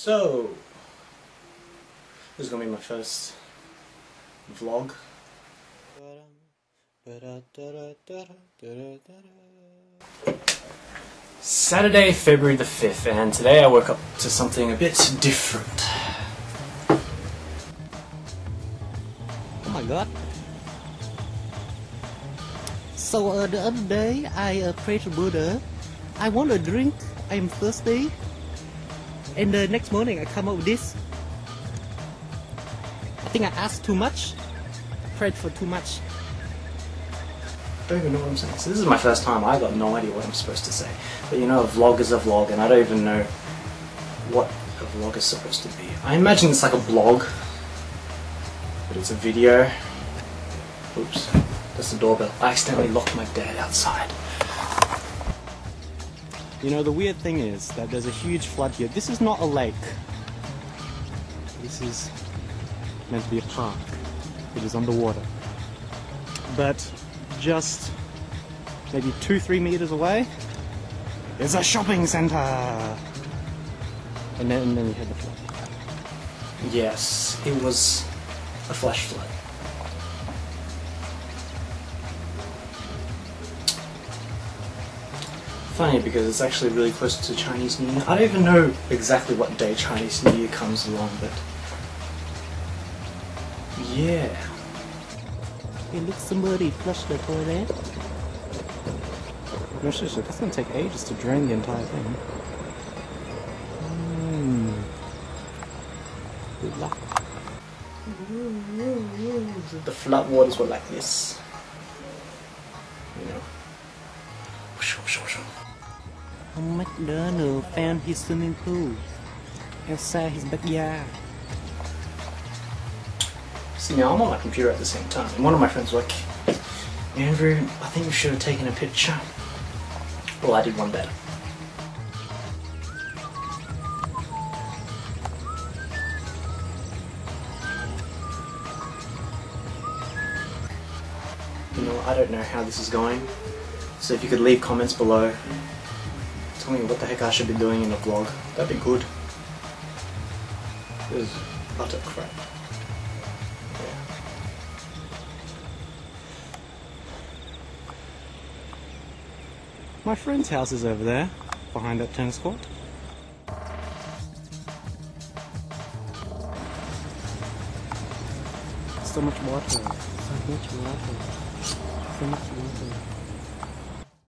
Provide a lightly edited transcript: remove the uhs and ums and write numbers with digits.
So, this is gonna be my first vlog. Saturday, February the 5th, and today I woke up to something a bit different. Oh my god. So the other day I prayed to Buddha. I want a drink, I'm thirsty. And the next morning I come up with this. I think I asked too much. Prayed for too much. I don't even know what I'm saying. So this is my first time. I got no idea what I'm supposed to say. But you know, a vlog is a vlog, and I don't even know what a vlog is supposed to be. I imagine it's like a blog, but it's a video. Oops, that's the doorbell. I accidentally locked my dad outside. You know, the weird thing is that there's a huge flood here. This is not a lake. This is meant to be a park. It is underwater. But just maybe 2-3 meters away is a shopping center. And then you had the flood. Yes, it was a flash flood. Funny because it's actually really close to Chinese New Year. I don't even know exactly what day Chinese New Year comes along, but yeah. Hey, look, somebody flushed the toilet. No, seriously, that's gonna take ages to drain the entire thing. Good luck. The flood waters were like this. You know. McDonald found his swimming pool outside his backyard. See, now I'm on my computer at the same time, and one of my friends was like, Andrew, I think you should have taken a picture. Well, I did one better. You know, I don't know how this is going, so if you could leave comments below, tell me what the heck I should be doing in a vlog. That'd be good. This is utter crap. Yeah. My friend's house is over there, behind that tennis court. So much water, so much water, so much water.